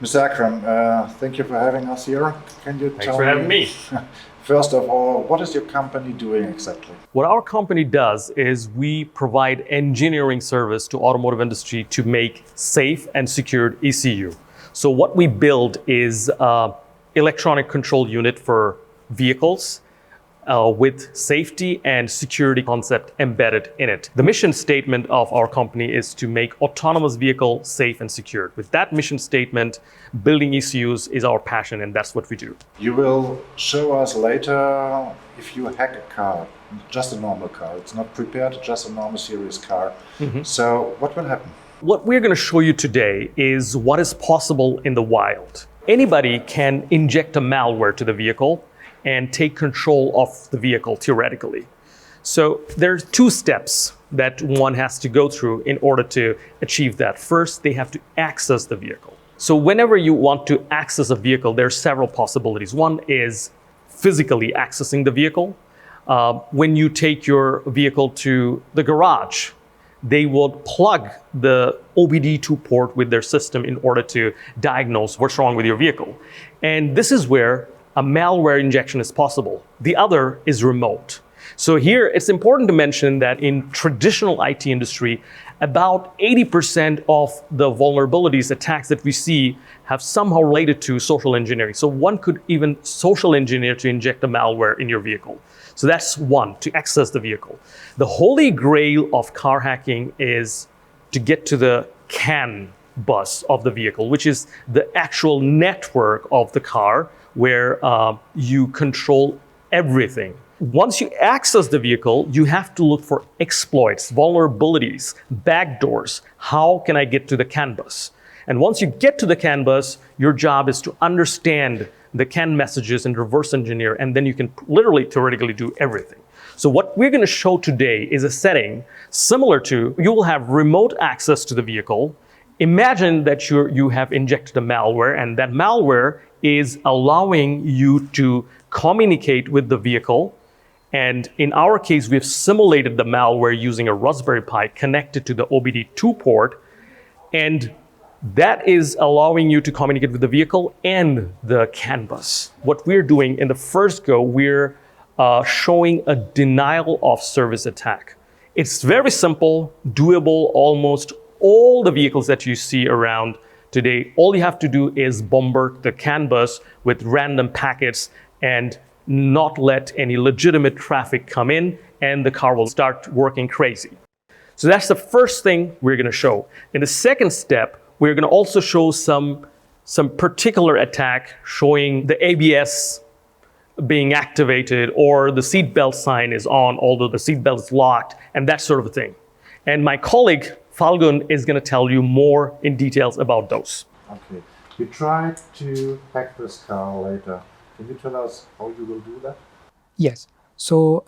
Mr. Akram, thank you for having us here. Can you Thanks for having me. First of all, what is your company doing exactly? What our company does is we provide engineering service to automotive industry to make safe and secured ECU. So what we build is electronic control unit for vehicles with safety and security concept embedded in it. The mission statement of our company is to make autonomous vehicle safe and secure. With that mission statement, building ECUs is our passion, and that's what we do. You will show us later if you hack a car, just a normal car. It's not prepared, just a normal series car. So what will happen? What we're going to show you today is what is possible in the wild. Anybody can inject a malware to the vehicle and take control of the vehicle theoretically. So there's two steps that one has to go through in order to achieve that. First, they have to access the vehicle. So whenever you want to access a vehicle, there are several possibilities. One is physically accessing the vehicle. When you take your vehicle to the garage, they will plug the OBD2 port with their system in order to diagnose what's wrong with your vehicle. And this is where a malware injection is possible. The other is remote. So here it's important to mention that in traditional IT industry, about 80% of the vulnerabilities, attacks that we see have somehow related to social engineering. So one could even social engineer to inject a malware in your vehicle. So that's one, to access the vehicle. The holy grail of car hacking is to get to the CAN bus of the vehicle, which is the actual network of the car where you control everything. Once you access the vehicle, you have to look for exploits, vulnerabilities, backdoors. How can I get to the CAN bus? And once you get to the CAN bus, your job is to understand the CAN messages and reverse engineer, and then you can literally theoretically do everything. So what we're going to show today is a setting similar to, you will have remote access to the vehicle. Imagine that you have injected a malware, and that malware is allowing you to communicate with the vehicle. And in our case, we've simulated the malware using a Raspberry Pi connected to the OBD2 port. And that is allowing you to communicate with the vehicle and the CAN bus. What we're doing in the first go, we're showing a denial of service attack. It's very simple, doable. Almost all the vehicles that you see around today, all you have to do is bombard the CAN bus with random packets and not let any legitimate traffic come in, and the car will start working crazy. So that's the first thing we're going to show. In the second step, we're going to also show some particular attack showing the ABS being activated or the seatbelt sign is on, although the seatbelt is locked, and that sort of thing. And my colleague, Falgun, is going to tell you more in details about those. Okay. You tried to hack this car later. Can you tell us how you will do that? Yes. So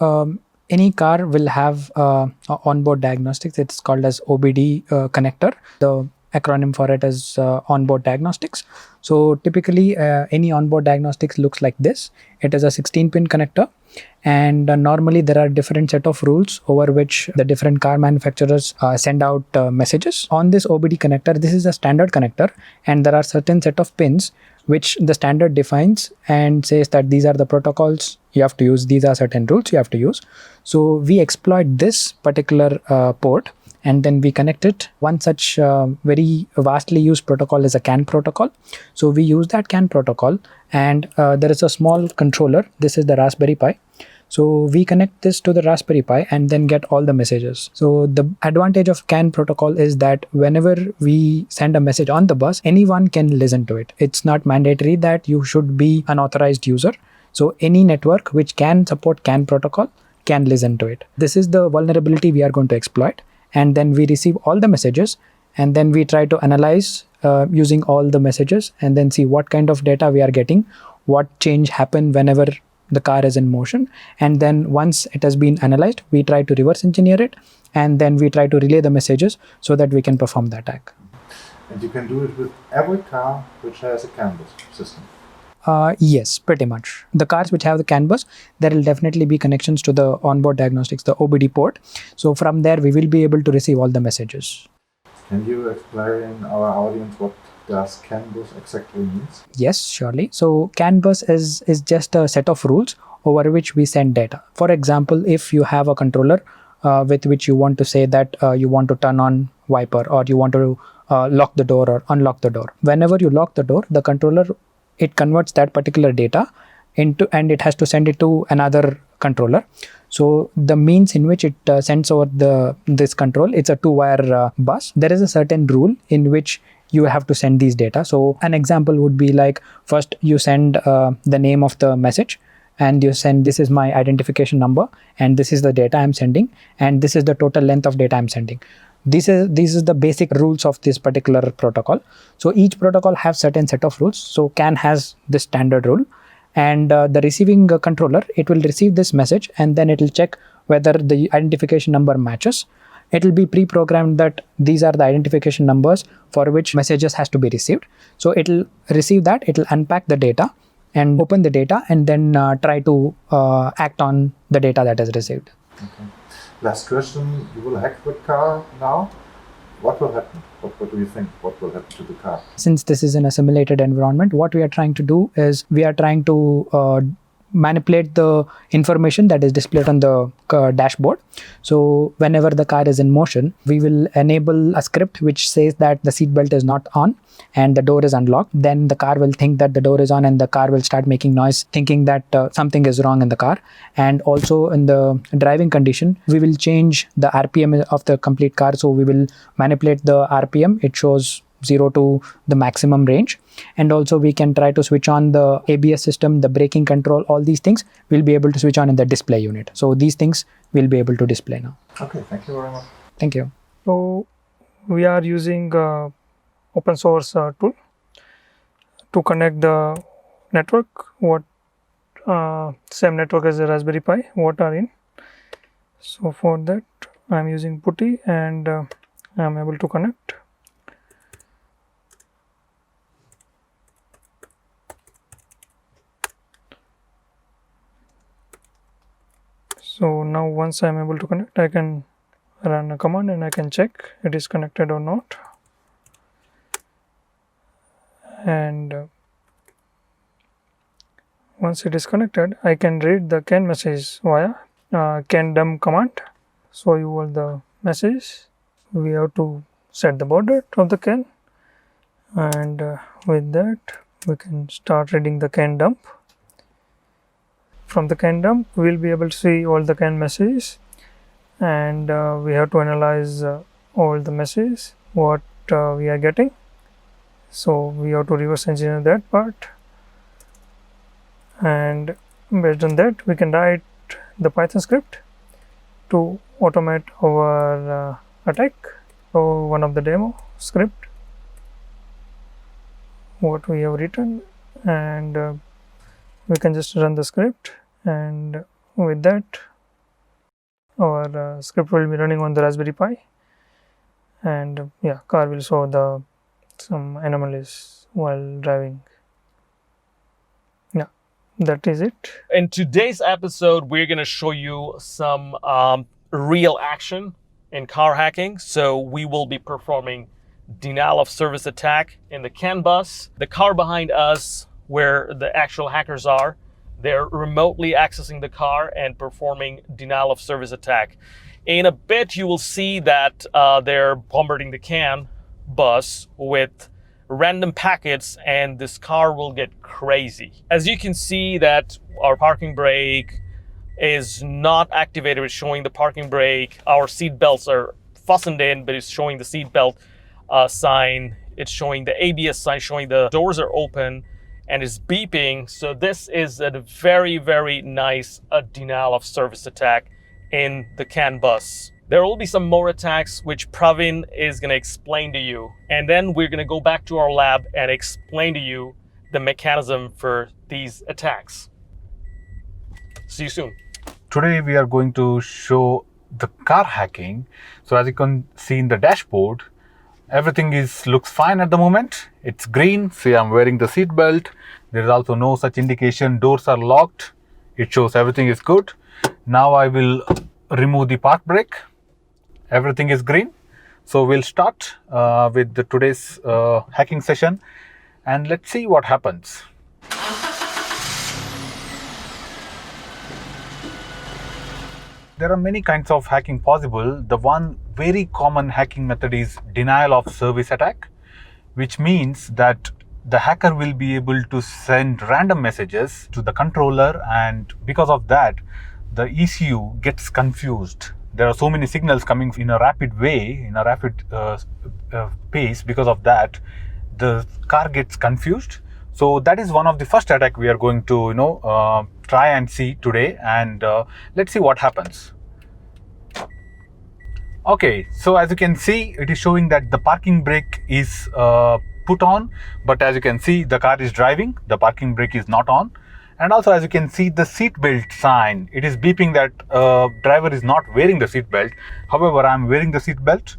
any car will have onboard diagnostics. It's called as OBD connector. The acronym for it is onboard diagnostics. So typically any onboard diagnostics looks like this. It is a 16-pin connector, and normally there are different set of rules over which the different car manufacturers send out messages. On this OBD connector, this is a standard connector, and there are certain set of pins which the standard defines and says that these are the protocols you have to use, these are certain rules you have to use. So we exploit this particular port, and then we connect it. One such very vastly used protocol is a CAN protocol. So we use that CAN protocol, and there is a small controller. This is the Raspberry Pi. So we connect this to the Raspberry Pi and then get all the messages. So the advantage of CAN protocol is that whenever we send a message on the bus, anyone can listen to it. It's not mandatory that you should be an authorized user. So any network which can support CAN protocol can listen to it. This is the vulnerability we are going to exploit. And then we receive all the messages, and then we try to analyze using all the messages, and then see what kind of data we are getting, what change happened whenever the car is in motion. And then once it has been analyzed, we try to reverse engineer it, and then we try to relay the messages so that we can perform the attack. And you can do it with every car which has a CAN bus system. Yes, pretty much. The cars which have the CAN bus, there will definitely be connections to the onboard diagnostics, the OBD port. So from there, we will be able to receive all the messages. Can you explain our audience what does CAN bus exactly means? Yes, surely. So CAN bus is just a set of rules over which we send data. For example, if you have a controller with which you want to say that you want to turn on wiper, or you want to lock the door or unlock the door. Whenever you lock the door, the controller, it converts that particular data into, and it has to send it to another controller. So the means in which it sends over this control, it's a 2-wire bus. There is a certain rule in which you have to send these data. So an example would be like, first you send the name of the message, and you send, this is my identification number, and this is the data I'm sending, and this is the total length of data I'm sending. This is the basic rules of this particular protocol. So each protocol has certain set of rules. So CAN has this standard rule, and the receiving controller, it will receive this message, and then it will check whether the identification number matches. It will be pre-programmed that these are the identification numbers for which messages has to be received. So it will receive that, it will unpack the data and open the data, and then try to act on the data that is received. Okay. Last question, you will hack the car now. What will happen? What do you think? What will happen to the car? Since this is in a simulated environment, what we are trying to do is we are trying to manipulate the information that is displayed on the dashboard. So whenever the car is in motion, we will enable a script which says that the seat belt is not on and the door is unlocked. Then the car will think that the door is on, and the car will start making noise, thinking that something is wrong in the car. And also in the driving condition, we will change the RPM of the complete car. So we will manipulate the RPM. It shows 0 to the maximum range, and also we can try to switch on the ABS system, the braking control, all these things we'll be able to switch on in the display unit. So these things we'll be able to display now. Okay, thank you very much. Thank you. So we are using open source tool to connect the network, what same network as the Raspberry Pi, what are in. So for that I am using PuTTY, and I am able to connect. So now once I am able to connect, I can run a command and I can check it is connected or not. And once it is connected, I can read the CAN message via CAN dump command. So you all the message. We have to set the baud rate of the CAN, and with that we can start reading the CAN dump. From the CAN dump, we will be able to see all the CAN messages, and we have to analyze all the messages what we are getting. So we have to reverse engineer that part, and based on that we can write the Python script to automate our attack. So one of the demo script what we have written, and we can just run the script, and with that our script will be running on the Raspberry Pi, and yeah, car will show some anomalies while driving. Yeah, that is it. In today's episode, we're going to show you some real action in car hacking. So we will be performing denial of service attack in the CAN bus. The car behind us, where the actual hackers are, they're remotely accessing the car and performing denial of service attack. In a bit, you will see that they're bombarding the CAN bus with random packets, and this car will get crazy. As you can see that our parking brake is not activated. It's showing the parking brake. Our seat belts are fastened in, but it's showing the seat belt sign. It's showing the ABS sign, showing the doors are open, and it's beeping. So this is a very, very nice denial of service attack in the CAN bus. There will be some more attacks which Pravin is going to explain to you. And then we're going to go back to our lab and explain to you the mechanism for these attacks. See you soon. Today we are going to show the car hacking. So as you can see in the dashboard, everything looks fine at the moment. It's green. See, I'm wearing the seat belt. There is also no such indication doors are locked. It shows everything is good. Now I will remove the park brake. Everything is green. So we'll start with today's hacking session, and let's see what happens. There are many kinds of hacking possible. The one very common hacking method is denial of service attack, which means that the hacker will be able to send random messages to the controller, and because of that, the ECU gets confused. There are so many signals coming in a rapid way, in a rapid pace. Because of that, the car gets confused. So that is one of the first attack we are going to try and see today, and let's see what happens. Okay, so as you can see, it is showing that the parking brake is put on, but as you can see, the car is driving, the parking brake is not on. And also, as you can see, the seat belt sign, it is beeping that driver is not wearing the seat belt. However, I am wearing the seat belt,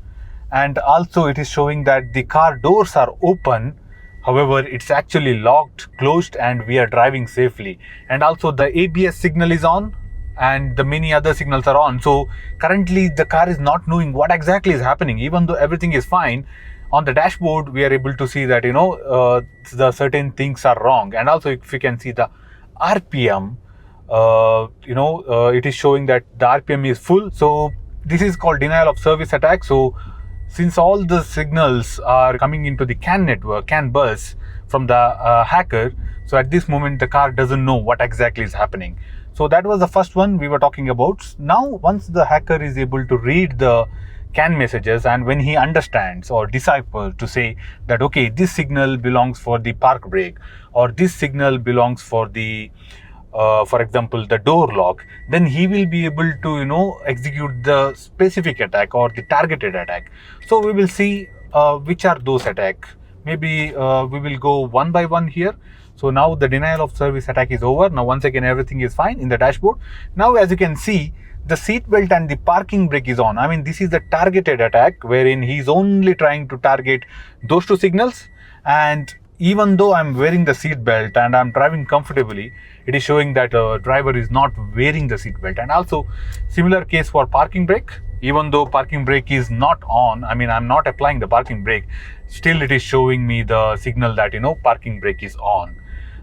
and also it is showing that the car doors are open. However, it's actually locked, closed, and we are driving safely. And also the ABS signal is on, and the many other signals are on. So currently the car is not knowing what exactly is happening. Even though everything is fine, on the dashboard we are able to see that the certain things are wrong. And also, if you can see the RPM, it is showing that the RPM is full. So this is called denial of service attack. So since all the signals are coming into the CAN network, CAN bus from the hacker, so at this moment the car doesn't know what exactly is happening. So that was the first one we were talking about. Now, once the hacker is able to read the CAN messages, and when he understands or decipher to say that, okay, this signal belongs for the park brake, or this signal belongs for the for example, the door lock, then he will be able to execute the specific attack or the targeted attack. So we will see which are those attacks. Maybe we will go one by one here. So now the denial of service attack is over. Now once again everything is fine in the dashboard. Now as you can see, the seat belt and the parking brake is on. I mean, this is the targeted attack wherein he's only trying to target those two signals. And even though I'm wearing the seat belt and I'm driving comfortably, it is showing that driver is not wearing the seat belt. And also similar case for parking brake. Even though parking brake is not on, I mean, I'm not applying the parking brake, still it is showing me the signal that parking brake is on.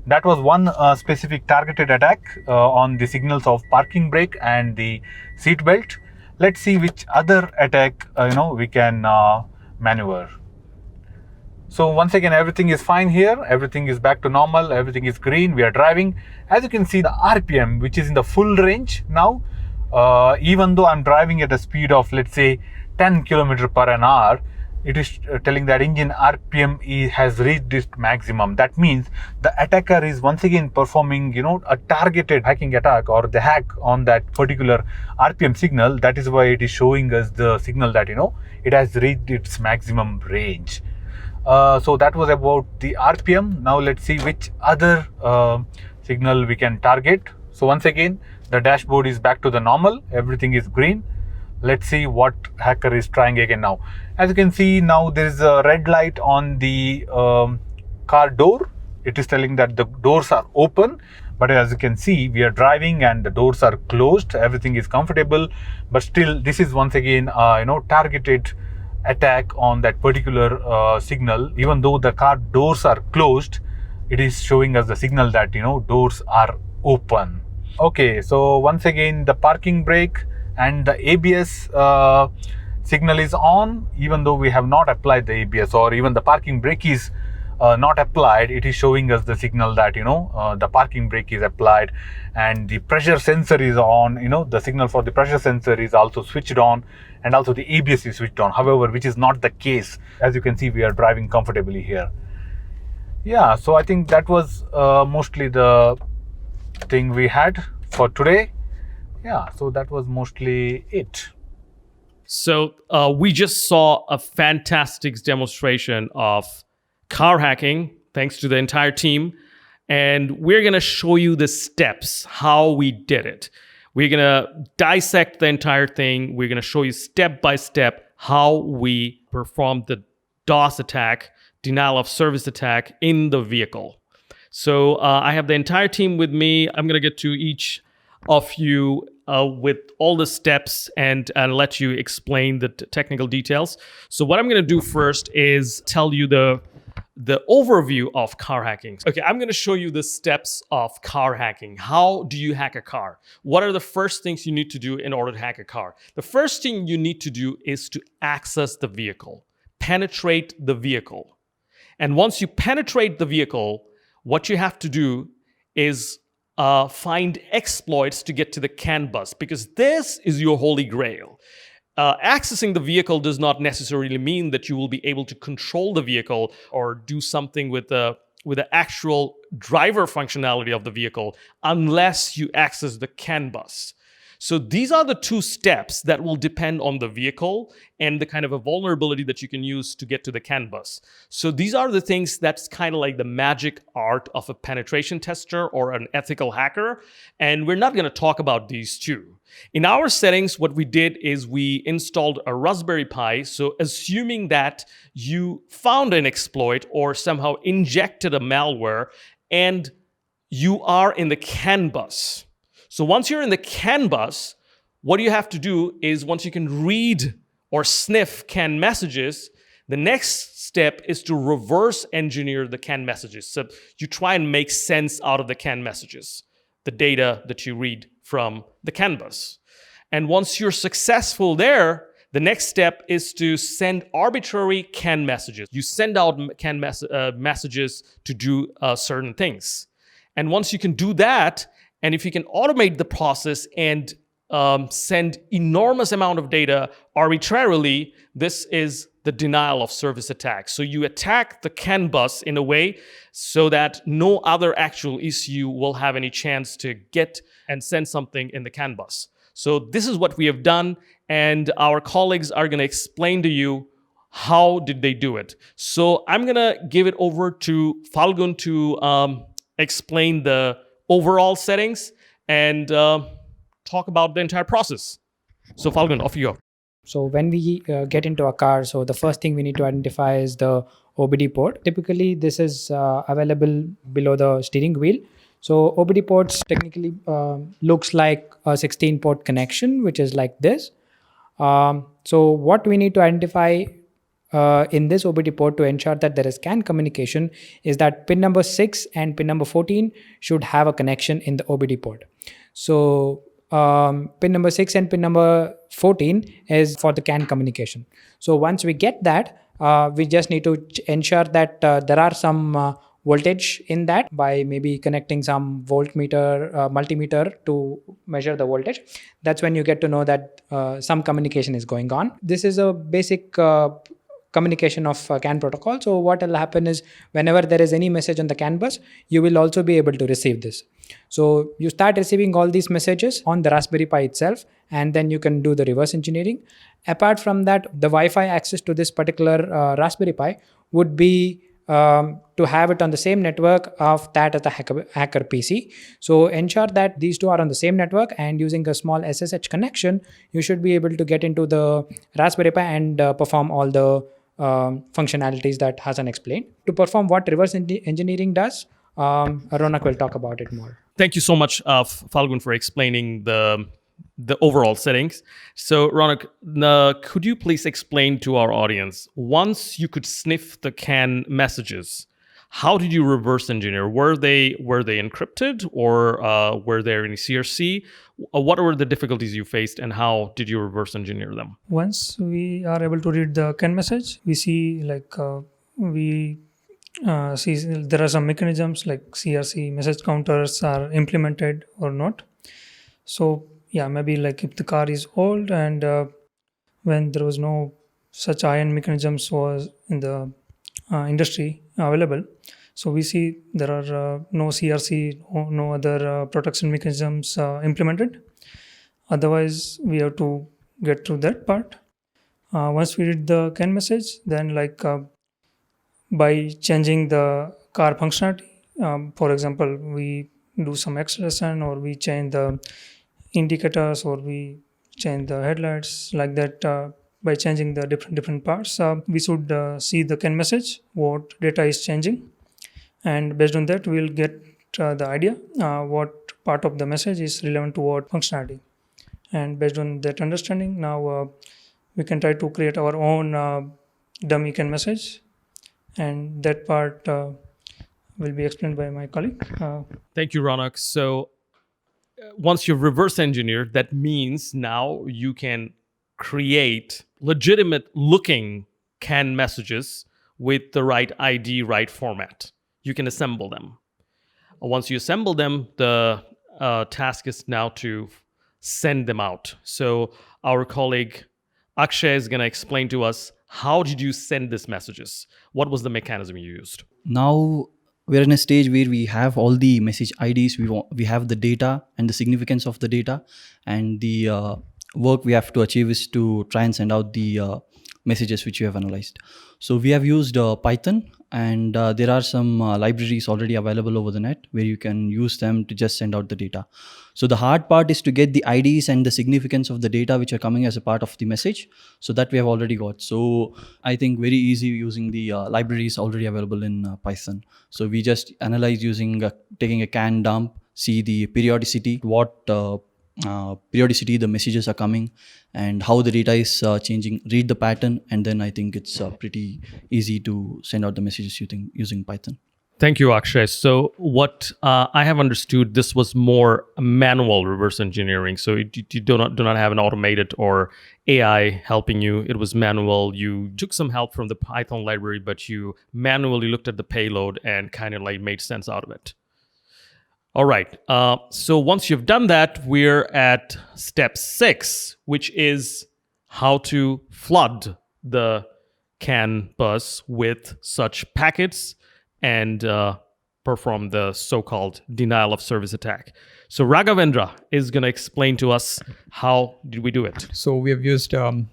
That was one specific targeted attack on the signals of parking brake and the seat belt. Let's see which other attack we can maneuver. So once again, everything is fine here. Everything is back to normal. Everything is green. We are driving. As you can see, the RPM, which is in the full range now, even though I'm driving at a speed of, let's say, 10 km per an hour, it is telling that engine RPM has reached its maximum. That means the attacker is once again performing, a targeted hacking attack or the hack on that particular RPM signal. That is why it is showing us the signal that, it has reached its maximum range. So that was about the RPM. Now let's see which other signal we can target. So once again, the dashboard is back to the normal. Everything is green. Let's see what hacker is trying again now. As you can see, now there is a red light on the car door. It is telling that the doors are open. But as you can see, we are driving and the doors are closed. Everything is comfortable. But still, this is once again, targeted attack on that particular signal. Even though the car doors are closed, it is showing us the signal that doors are open. Okay, so once again the parking brake and the ABS signal is on. Even though we have not applied the ABS or even the parking brake is not applied, it is showing us the signal that the parking brake is applied, and the pressure sensor is on. The signal for the pressure sensor is also switched on, and also the ABS is switched on. However, which is not the case. As you can see, we are driving comfortably here. Yeah, so I think that was mostly the thing we had for today. Yeah, so that was mostly it. So we just saw a fantastic demonstration of car hacking, thanks to the entire team. And we're going to show you the steps, how we did it. We're going to dissect the entire thing. We're going to show you step by step how we performed the DOS attack, denial of service attack in the vehicle. So I have the entire team with me. I'm going to get to each of you with all the steps and let you explain the technical details. So what I'm going to do first is tell you the overview of car hacking. Okay, I'm going to show you the steps of car hacking. How do you hack a car? What are the first things you need to do in order to hack a car? The first thing you need to do is to access the vehicle, penetrate the vehicle. And once you penetrate the vehicle, what you have to do is find exploits to get to the CAN bus, because this is your holy grail. Accessing the vehicle does not necessarily mean that you will be able to control the vehicle or do something with the actual driver functionality of the vehicle unless you access the CAN bus. So these are the two steps that will depend on the vehicle and the kind of a vulnerability that you can use to get to the CAN bus. So these are the things that's kind of like the magic art of a penetration tester or an ethical hacker. And we're not going to talk about these two. In our settings, what we did is we installed a Raspberry Pi. So assuming that you found an exploit or somehow injected a malware and you are in the CAN bus. So once you're in the CAN bus, what you have to do is once you can read or sniff CAN messages, the next step is to reverse engineer the CAN messages. So you try and make sense out of the CAN messages, the data that you read from the CAN bus. And once you're successful there, the next step is to send arbitrary CAN messages. You send out CAN messages to do certain things. And once you can do that, and if you can automate the process and send enormous amount of data arbitrarily, this is the denial of service attack. So you attack the CAN bus in a way so that no other actual issue will have any chance to get and send something in the CAN bus. So this is what we have done, and our colleagues are going to explain to you how did they do it. So I'm going to give it over to Falgun to explain the overall settings and talk about the entire process. So Falgun, off you go. So when we get into a car, so the first thing we need to identify is the OBD port. Typically, this is available below the steering wheel. So OBD ports technically looks like a 16-port connection, which is like this. So what we need to identify in this OBD port to ensure that there is CAN communication is that pin number 6 and pin number 14 should have a connection in the OBD port. So pin number 6 and pin number 14 is for the CAN communication. So once we get that, we just need to ensure that there are some voltage in that by maybe connecting some voltmeter, multimeter to measure the voltage. That's when you get to know that some communication is going on. This is a basic communication of CAN protocol. So what will happen is whenever there is any message on the CAN bus, you will also be able to receive this. So you start receiving all these messages on the Raspberry Pi itself, and then you can do the reverse engineering. Apart from that, the Wi-Fi access to this particular Raspberry Pi would be to have it on the same network of that as the hacker PC. So ensure that these two are on the same network, and using a small SSH connection, you should be able to get into the Raspberry Pi and perform all the functionalities that Hasan explained. To perform what reverse engineering does, Ronak will talk about it more. Thank you so much, Falgun, for explaining the overall settings. So Ronak, could you please explain to our audience, once you could sniff the CAN messages, how did you reverse engineer? Were they encrypted, or were there any CRC? What were the difficulties you faced, and how did you reverse engineer them? Once we are able to read the CAN message, we see see there are some mechanisms like CRC message counters are implemented or not. So yeah, maybe like if the car is old and when there was no such iron mechanisms was in the industry available, so we see there are no CRC, no other protection mechanisms implemented. Otherwise, we have to get through that part. Once we read the CAN message, then by changing the car functionality, for example, we do some acceleration, or we change the indicators, or we change the headlights, like that. By changing the different parts, we should see the CAN message, what data is changing, and based on that we'll get the idea what part of the message is relevant to what functionality. And based on that understanding, now we can try to create our own dummy CAN message, and that part will be explained by my colleague. Thank you, Ronak. So once you've reverse engineered, that means now you can create legitimate looking CAN messages with the right ID, right format. You can assemble them. Once you assemble them, the task is now to send them out. So our colleague Akshay is going to explain to us, how did you send these messages? What was the mechanism you used? Now we're in a stage where we have all the message IDs, we have the data and the significance of the data, and the work we have to achieve is to try and send out the messages which we have analyzed. So we have used Python, and there are some libraries already available over the net where you can use them to just send out the data. So the hard part is to get the IDs and the significance of the data which are coming as a part of the message. So that we have already got. So I think very easy using the libraries already available in Python. So we just analyze using taking a CAN dump, see the periodicity, what periodicity the messages are coming, and how the data is changing, read the pattern, and then I think it's pretty easy to send out the messages using Python. Thank you, Akshay. So what I have understood, this was more manual reverse engineering. So you do not have an automated or AI helping you. It was manual. You took some help from the Python library, but you manually looked at the payload and kind of like made sense out of it. All right. So once you've done that, we're at step 6, which is how to flood the CAN bus with such packets and perform the so-called denial of service attack. So Raghavendra is going to explain to us how did we do it. So we have used the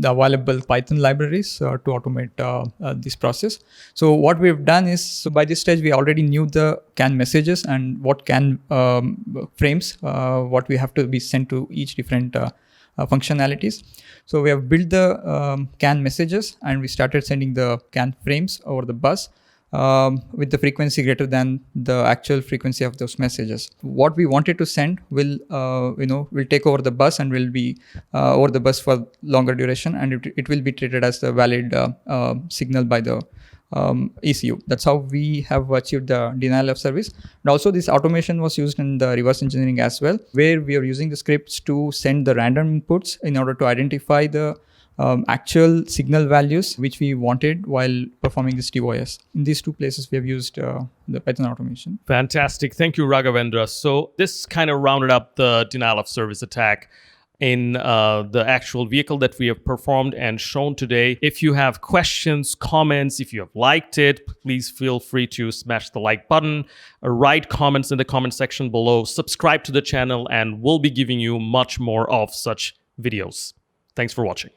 available Python libraries to automate this process. So what we've done is, so by this stage, we already knew the CAN messages and what CAN frames, what we have to be sent to each different functionalities. So we have built the CAN messages, and we started sending the CAN frames over the bus with the frequency greater than the actual frequency of those messages. What we wanted to send will take over the bus and will be over the bus for longer duration, and it will be treated as the valid signal by the ECU. That's how we have achieved the denial of service. And also this automation was used in the reverse engineering as well, where we are using the scripts to send the random inputs in order to identify the actual signal values which we wanted while performing this DOS. In these two places, we have used the Python automation. Fantastic. Thank you, Raghavendra. So this kind of rounded up the denial of service attack in the actual vehicle that we have performed and shown today. If you have questions, comments, if you have liked it, please feel free to smash the like button, write comments in the comment section below, subscribe to the channel, and we'll be giving you much more of such videos. Thanks for watching.